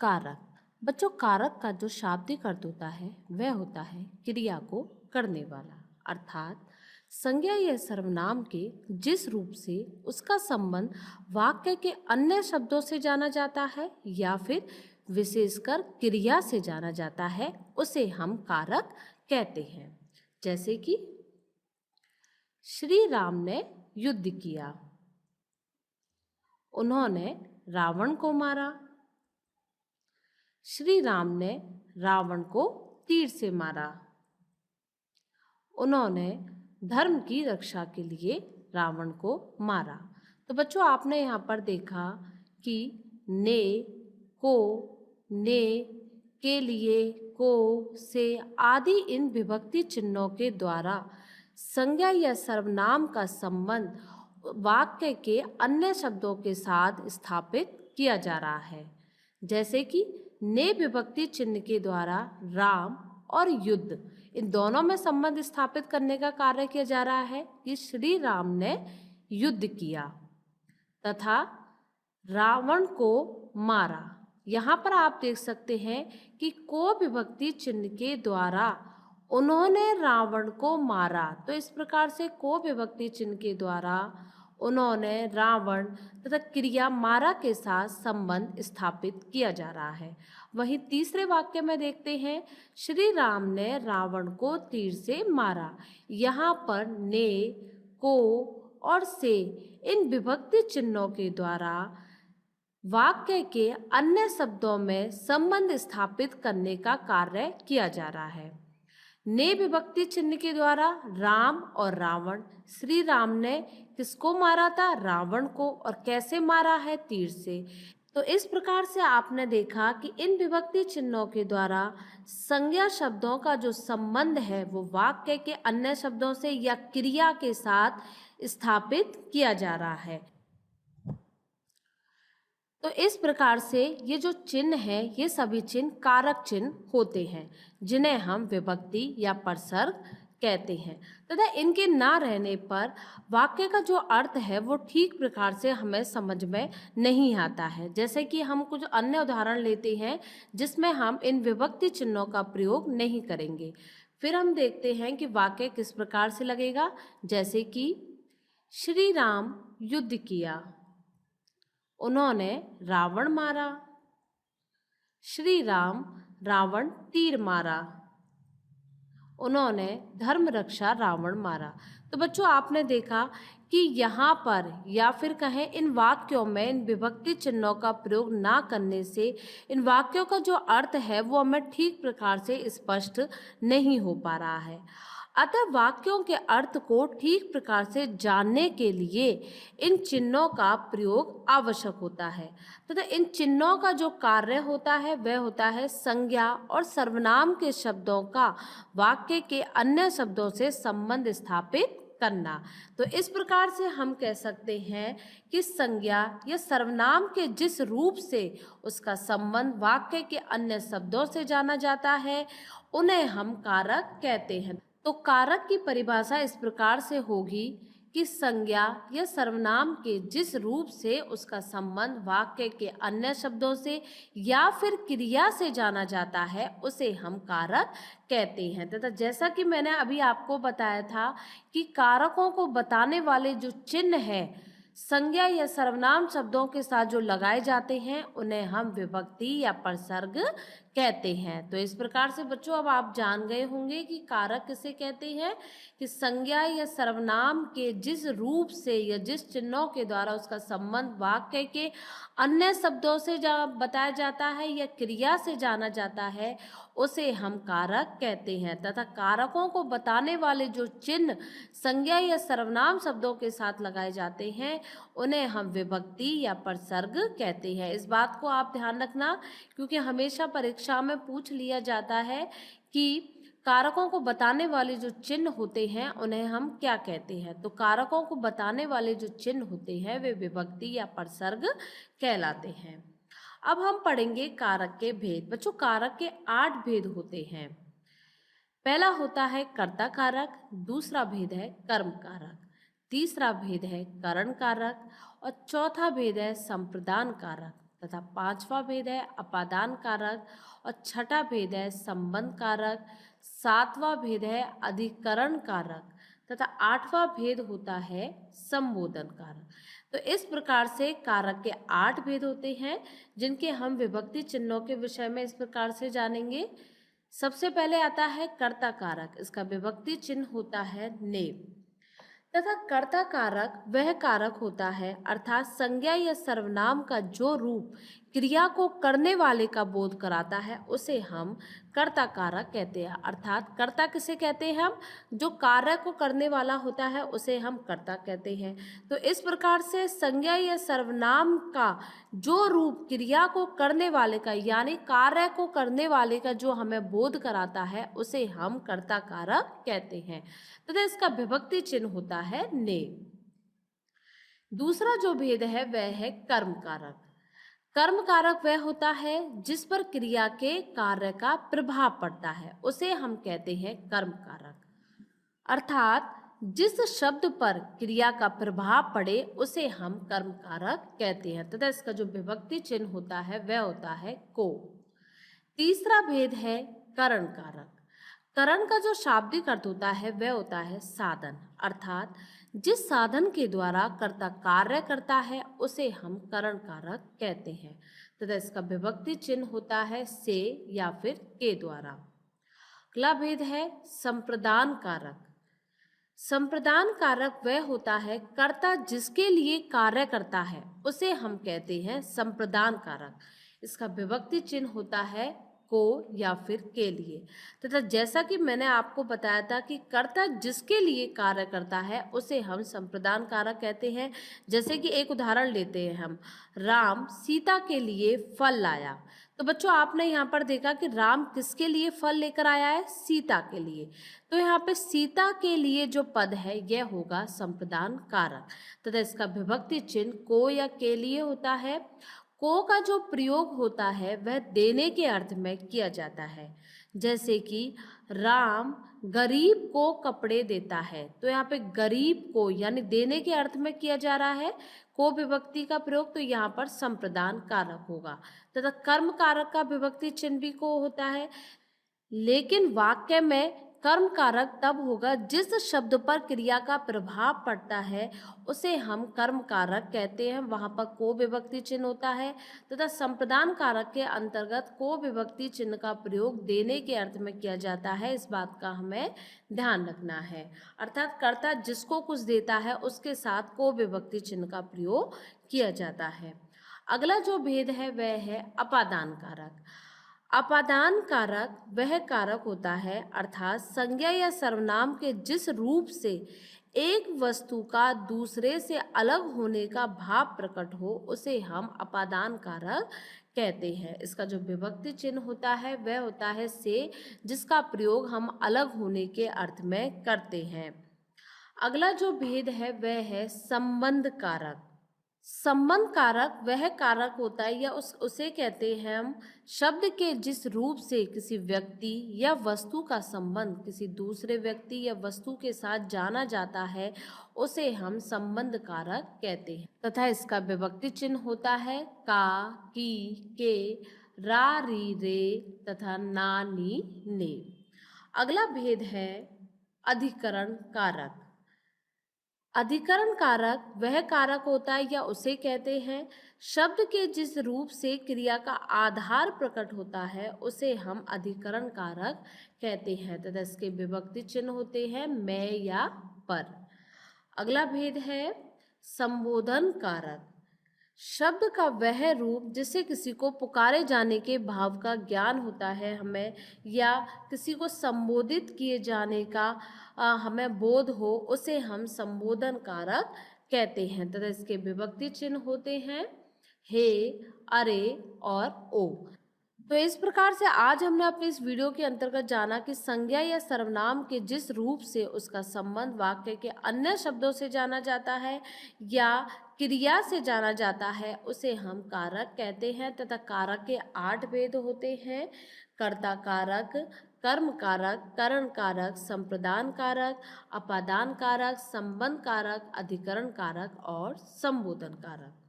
कारक। बच्चों, कारक का जो शाब्दिक अर्थ होता है वह होता है क्रिया को करने वाला, अर्थात संज्ञा या सर्वनाम के जिस रूप से उसका संबंध वाक्य के अन्य शब्दों से जाना जाता है या फिर विशेषकर क्रिया से जाना जाता है, उसे हम कारक कहते हैं। जैसे कि श्री राम ने युद्ध किया, उन्होंने रावण को मारा। श्री राम ने रावण को तीर से मारा, उन्होंने धर्म की रक्षा के लिए रावण को मारा। तो बच्चों, आपने यहाँ पर देखा कि ने, को, ने, के लिए, को, से आदि इन विभक्ति चिन्हों के द्वारा संज्ञा या सर्वनाम का संबंध वाक्य के अन्य शब्दों के साथ स्थापित किया जा रहा है। जैसे कि ने विभक्ति चिन्ह के द्वारा राम और युद्ध, इन दोनों में संबंध स्थापित करने का कार्य किया जा रहा है कि श्री राम ने युद्ध किया तथा रावण को मारा। यहाँ पर आप देख सकते हैं कि को विभक्ति चिन्ह के द्वारा उन्होंने रावण को मारा, तो इस प्रकार से को विभक्ति चिन्ह के द्वारा उन्होंने रावण तथा क्रिया मारा के साथ संबंध स्थापित किया जा रहा है। वहीं तीसरे वाक्य में देखते हैं, श्री राम ने रावण को तीर से मारा। यहाँ पर ने, को और से इन विभक्ति चिन्हों के द्वारा वाक्य के अन्य शब्दों में संबंध स्थापित करने का कार्य किया जा रहा है। ने विभक्ति चिन्ह के द्वारा राम और रावण, श्री राम ने किसको मारा था? रावण को। और कैसे मारा है? तीर से। तो इस प्रकार से आपने देखा कि इन विभक्ति चिन्हों के द्वारा संज्ञा शब्दों का जो संबंध है वो वाक्य के अन्य शब्दों से या क्रिया के साथ स्थापित किया जा रहा है। तो इस प्रकार से ये जो चिन्ह है, ये सभी चिन्ह कारक चिन्ह होते हैं, जिन्हें हम विभक्ति या परसर्ग कहते हैं तथा इनके ना रहने पर वाक्य का जो अर्थ है वो ठीक प्रकार से हमें समझ में नहीं आता है। जैसे कि हम कुछ अन्य उदाहरण लेते हैं जिसमें हम इन विभक्ति चिन्हों का प्रयोग नहीं करेंगे। फिर हम देखते हैं कि वाक्य किस प्रकार से लगेगा। जैसे कि श्री राम युद्ध किया, उन्होंने रावण मारा। श्री राम रावण तीर मारा, उन्होंने धर्म रक्षा रावण मारा। तो बच्चों, आपने देखा कि यहाँ पर या फिर कहें इन वाक्यों में इन विभक्ति चिन्हों का प्रयोग ना करने से इन वाक्यों का जो अर्थ है वो हमें ठीक प्रकार से स्पष्ट नहीं हो पा रहा है। अतः वाक्यों के अर्थ को ठीक प्रकार से जानने के लिए इन चिन्हों का प्रयोग आवश्यक होता है तथा इन चिन्हों का जो कार्य होता है वह होता है संज्ञा और सर्वनाम के शब्दों का वाक्य के अन्य शब्दों से संबंध स्थापित करना। तो इस प्रकार से हम कह सकते हैं कि संज्ञा या सर्वनाम के जिस रूप से उसका संबंध वाक्य के अन्य शब्दों से जाना जाता है उन्हें हम कारक कहते हैं। तो कारक की परिभाषा इस प्रकार से होगी कि संज्ञा या सर्वनाम के जिस रूप से उसका संबंध वाक्य के अन्य शब्दों से या फिर क्रिया से जाना जाता है उसे हम कारक कहते हैं। तथा जैसा कि मैंने अभी आपको बताया था कि कारकों को बताने वाले जो चिन्ह है संज्ञा या सर्वनाम शब्दों के साथ जो लगाए जाते हैं उन्हें हम विभक्ति या परसर्ग कहते हैं। तो इस प्रकार से बच्चों अब आप जान गए होंगे कि कारक किसे कहते हैं कि संज्ञा या सर्वनाम के जिस रूप से या जिस चिन्हों के द्वारा उसका संबंध वाक्य के अन्य शब्दों से बताया जाता है या क्रिया से जाना जाता है उसे हम कारक कहते हैं। तथा कारकों को बताने वाले जो चिन्ह संज्ञा या सर्वनाम शब्दों के साथ लगाए जाते हैं उन्हें हम विभक्ति या परसर्ग कहते हैं। इस बात को आप ध्यान रखना, क्योंकि हमेशा परीक्षा में पूछ लिया जाता है कि कारकों को बताने वाले जो चिन्ह होते हैं उन्हें हम क्या कहते हैं। तो कारकों को बताने वाले जो चिन्ह होते हैं वे विभक्ति या परसर्ग कहलाते हैं। अब हम पढ़ेंगे कारक के भेद। बच्चों, कारक के 8 भेद होते हैं। पहला होता है कर्ता कारक, दूसरा भेद है कर्म कारक, तीसरा भेद है करण कारक और चौथा भेद है संप्रदान कारक तथा पांचवा भेद है अपादान कारक और छठा भेद है संबंध कारक, सातवां भेद है अधिकरण कारक तथा आठवां भेद होता है संबोधन कारक। तो इस प्रकार से कारक के 8 भेद होते हैं जिनके हम विभक्ति चिन्हों के विषय में इस प्रकार से जानेंगे। सबसे पहले आता है कर्ता कारक, इसका विभक्ति चिन्ह होता है ने तथा कर्ता कारक वह कारक होता है अर्थात संज्ञा या सर्वनाम का जो रूप क्रिया को करने वाले का बोध कराता है उसे हम कर्ता कारक कहते हैं। अर्थात कर्ता किसे कहते हैं हम, जो कार्य को करने वाला होता है उसे हम कर्ता कहते हैं। तो इस प्रकार से संज्ञा या सर्वनाम का जो रूप क्रिया को करने वाले का यानी कार्य को करने वाले का जो हमें बोध कराता है उसे हम कर्ता कारक कहते हैं तथा इसका विभक्ति चिन्ह होता है ने। दूसरा जो भेद है वह है कर्म कारक। कर्म कारक वह होता है जिस पर क्रिया के कार्य का प्रभाव पड़ता है उसे हम कहते हैं कर्म कारक। अर्थात जिस शब्द पर क्रिया का प्रभाव पड़े उसे हम कर्म कारक कहते हैं तथा इसका जो विभक्ति चिन्ह होता है वह होता है को। तीसरा भेद है करण कारक। करण का जो शाब्दिक अर्थ होता है वह होता है साधन। अर्थात जिस साधन के द्वारा कर्ता कार्य करता है उसे हम करण कारक कहते हैं तथा इसका विभक्ति चिन्ह होता है से या फिर के द्वारा। अगला भेद है संप्रदान कारक। संप्रदान कारक वह होता है कर्ता जिसके लिए कार्य करता है उसे हम कहते हैं संप्रदान कारक। इसका विभक्ति चिन्ह होता है को या फिर के लिए तथा जैसा कि मैंने आपको बताया था कि कर्ता जिसके लिए कार्य करता है उसे हम संप्रदान कारक कहते हैं। जैसे कि एक उदाहरण लेते हैं हम, राम सीता के लिए फल लाया। तो बच्चों आपने यहाँ पर देखा कि राम किसके लिए फल लेकर आया है, सीता के लिए। तो यहाँ पे सीता के लिए जो पद है यह होगा संप्रदान कारक तथा इसका विभक्ति चिन्ह को या के लिए होता है। को का जो प्रयोग होता है वह देने के अर्थ में किया जाता है। जैसे कि राम गरीब को कपड़े देता है, तो यहाँ पे गरीब को यानी देने के अर्थ में किया जा रहा है को विभक्ति का प्रयोग, तो यहाँ पर संप्रदान कारक होगा तथा कर्म कारक का विभक्ति चिन्ह भी को होता है। लेकिन वाक्य में कर्म कारक तब होगा जिस शब्द पर क्रिया का प्रभाव पड़ता है उसे हम कर्म कारक कहते हैं, वहां पर को विभक्ति चिन्ह होता है तथा संप्रदान कारक के अंतर्गत को विभक्ति चिन्ह का प्रयोग देने के अर्थ में किया जाता है। इस बात का हमें ध्यान रखना है। अर्थात कर्ता जिसको कुछ देता है उसके साथ को विभक्ति चिन्ह का प्रयोग किया जाता है। अगला जो भेद है वह है अपादान कारक। अपादान कारक वह कारक होता है अर्थात संज्ञा या सर्वनाम के जिस रूप से एक वस्तु का दूसरे से अलग होने का भाव प्रकट हो उसे हम अपादान कारक कहते हैं। इसका जो विभक्ति चिन्ह होता है वह होता है से, जिसका प्रयोग हम अलग होने के अर्थ में करते हैं। अगला जो भेद है वह है संबंध कारक। संबंध कारक वह कारक होता है या उसे कहते हैं हम शब्द के जिस रूप से किसी व्यक्ति या वस्तु का संबंध किसी दूसरे व्यक्ति या वस्तु के साथ जाना जाता है उसे हम संबंध कारक कहते हैं तथा इसका विभक्ति चिन्ह होता है का, की, के, रा, री, रे तथा ना, नी, ने। अगला भेद है अधिकरण कारक। अधिकरण कारक वह कारक होता है या उसे कहते हैं शब्द के जिस रूप से क्रिया का आधार प्रकट होता है उसे हम अधिकरण कारक कहते हैं तथा इसके विभक्ति चिन्ह होते हैं मैं या पर। अगला भेद है संबोधन कारक। शब्द का वह रूप जिसे किसी को पुकारे जाने के भाव का ज्ञान होता है हमें, या किसी को संबोधित किए जाने का हमें बोध हो उसे हम संबोधन कारक कहते हैं तथा इसके विभक्ति चिन्ह होते हैं हे, अरे और ओ। तो इस प्रकार से आज हमने अपने इस वीडियो के अंतर्गत जाना कि संज्ञा या सर्वनाम के जिस रूप से उसका संबंध वाक्य के अन्य शब्दों से जाना जाता है या क्रिया से जाना जाता है उसे हम कारक कहते हैं तथा कारक के 8 भेद होते हैं: कर्ता कारक, कर्म कारक, करण कारक, संप्रदान कारक, अपादान कारक, संबंध कारक, अधिकरण कारक और संबोधन कारक।